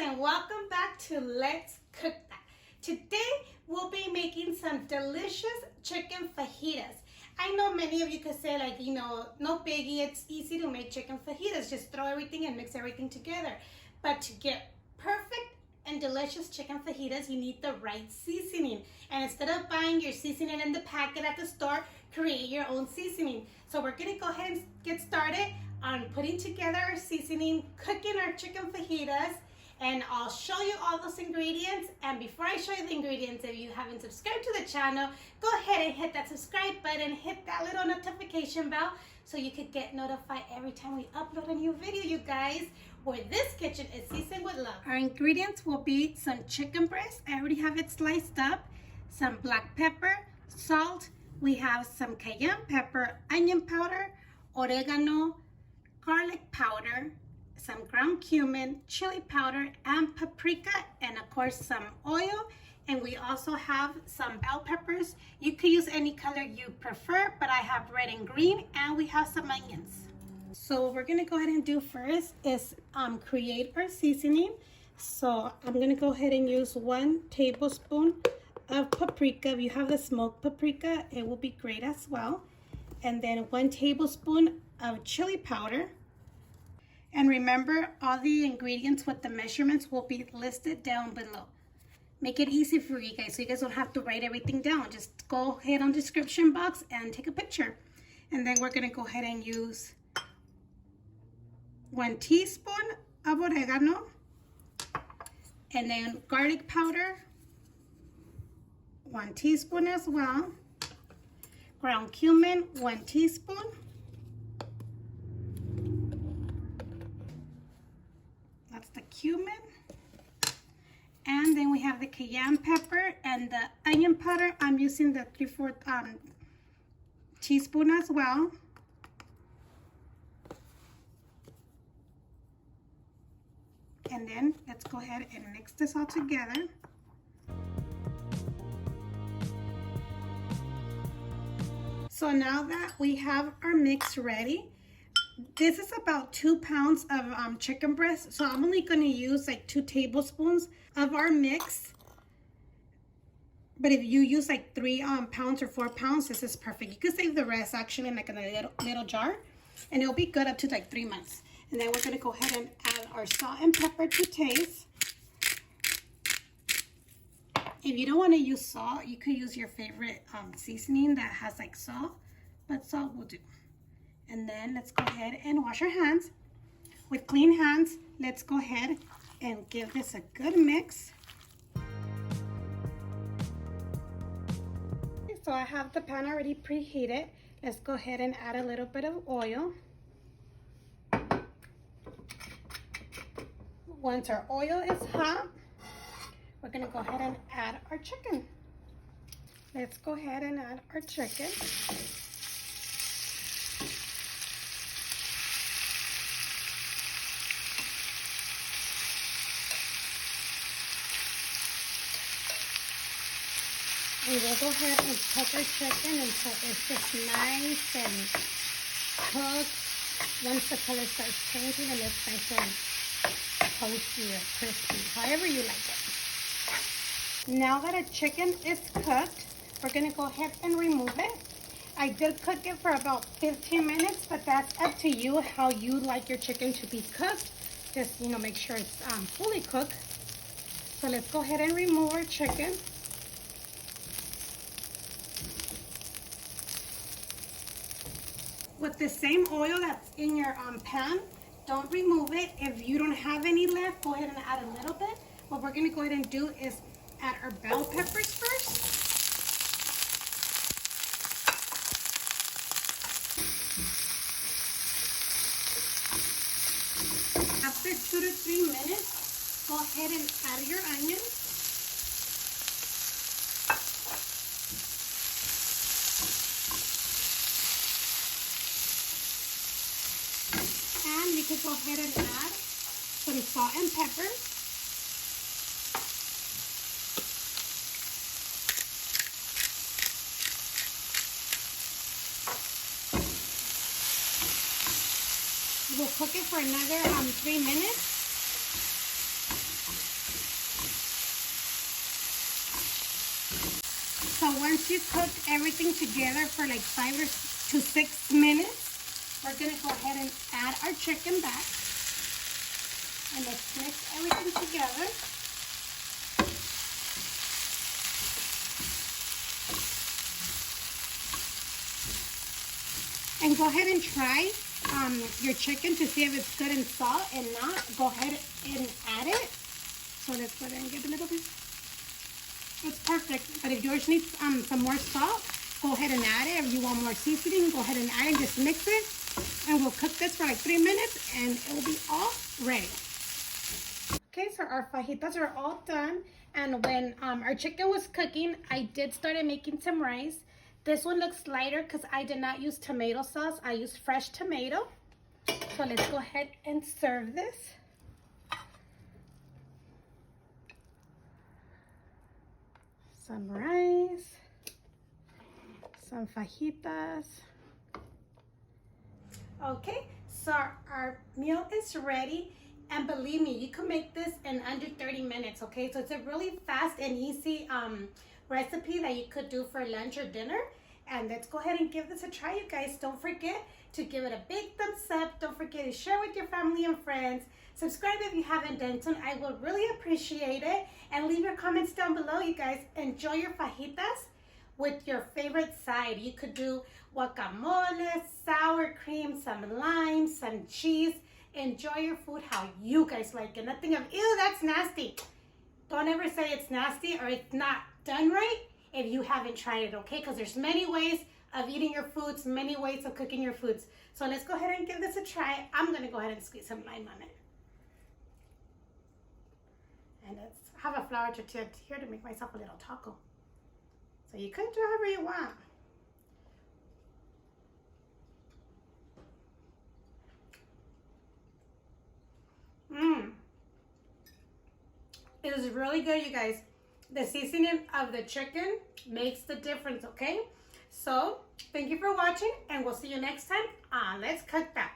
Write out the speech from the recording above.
and welcome back to Let's Cook That. Today we'll be making some delicious chicken fajitas. I know many of you could say no biggie, it's easy to make chicken fajitas. Just throw everything and mix everything together. But to get perfect and delicious chicken fajitas, you need the right seasoning. And instead of buying your seasoning in the packet at the store, create your own seasoning. So we're gonna go ahead and get started on putting together our seasoning, cooking our chicken fajitas, and I'll show you all those ingredients. And before I show you the ingredients, if you haven't subscribed to the channel, go ahead and hit that subscribe button, hit that little notification bell so you could get notified every time we upload a new video, you guys, where this kitchen is seasoned with love. Our ingredients will be some chicken breast. I already have it sliced up, some black pepper, salt, we have some cayenne pepper, onion powder, oregano, garlic powder, some ground cumin, chili powder, and paprika, and of course some oil. And we also have some bell peppers. You could use any color you prefer, but I have red and green, and we have some onions. So what we're gonna go ahead and do first is create our seasoning. So I'm gonna go ahead and use 1 tablespoon of paprika. If you have the smoked paprika, it will be great as well. And then 1 tablespoon of chili powder. And remember, all the ingredients with the measurements will be listed down below. Make it easy for you guys so you guys don't have to write everything down. Just go ahead on the description box and take a picture. And then we're gonna go ahead and use 1 teaspoon of oregano, and then garlic powder, 1 teaspoon as well, ground cumin, 1 teaspoon, that's the cumin, and then we have the cayenne pepper and the onion powder. I'm using the 3/4 teaspoon as well. And then let's go ahead and mix this all together. So now that we have our mix ready, this is about 2 pounds of chicken breast. So I'm only going to use like 2 tablespoons of our mix. But if you use like 3 pounds or 4 pounds, this is perfect. You can save the rest actually in like a little jar, and it'll be good up to like 3 months. And then we're going to go ahead and add our salt and pepper to taste. If you don't want to use salt, you could use your favorite seasoning that has like salt, but salt will do. And then let's go ahead and wash our hands. With clean hands, let's go ahead and give this a good mix. So I have the pan already preheated. Let's go ahead and add a little bit of oil. Once our oil is hot, we're gonna go ahead and add our chicken. Let's go ahead and add our chicken. We will go ahead and cook our chicken until it's just nice and cooked. Once the color starts changing and it's nice and toasty or crispy, however you like it. Now that our chicken is cooked, we're gonna go ahead and remove it. I did cook it for about 15 minutes, but that's up to you how you like your chicken to be cooked. Just, make sure it's fully cooked. So let's go ahead and remove our chicken. With the same oil that's in your pan, don't remove it. If you don't have any left, go ahead and add a little bit. What we're gonna go ahead and do is add our bell peppers first. After 2 to 3 minutes, go ahead and add your onions. And you can go ahead and add some salt and pepper. We'll cook it for another 3 minutes. So once you cook everything together for like 5 to 6 minutes, we're gonna go ahead and add our chicken back. And let's mix everything together. And go ahead and try your chicken to see if it's good in salt, and not, go ahead and add it. So let's go ahead and give it a little bit. It's perfect. But if yours needs some more salt, go ahead and add it. If you want more seasoning, go ahead and add it, just mix it. And we'll cook this for like 3 minutes and it will be all ready. Okay, so our fajitas are all done. And when our chicken was cooking, I did start making some rice. This one looks lighter because I did not use tomato sauce. I used fresh tomato. So let's go ahead and serve this. Some rice, some fajitas. Okay, so our meal is ready. And believe me, you can make this in under 30 minutes, okay? So it's a really fast and easy recipe that you could do for lunch or dinner. And let's go ahead and give this a try, you guys. Don't forget to give it a big thumbs up. Don't forget to share with your family and friends. Subscribe if you haven't done so. I would really appreciate it. And leave your comments down below, you guys. Enjoy your fajitas with your favorite side. You could do guacamole, sour cream, some lime, some cheese. Enjoy your food how you guys like it. Nothing of, ew, that's nasty. Don't ever say it's nasty or it's not done right if you haven't tried it, okay? Because there's many ways of eating your foods, many ways of cooking your foods. So let's go ahead and give this a try. I'm going to go ahead and squeeze some lime on it. And let's have a flour tortilla here to make myself a little taco. So you could do however you want. It is really good, you guys. The seasoning of the chicken makes the difference, okay? So, thank you for watching, and we'll see you next time on Let's Cook That.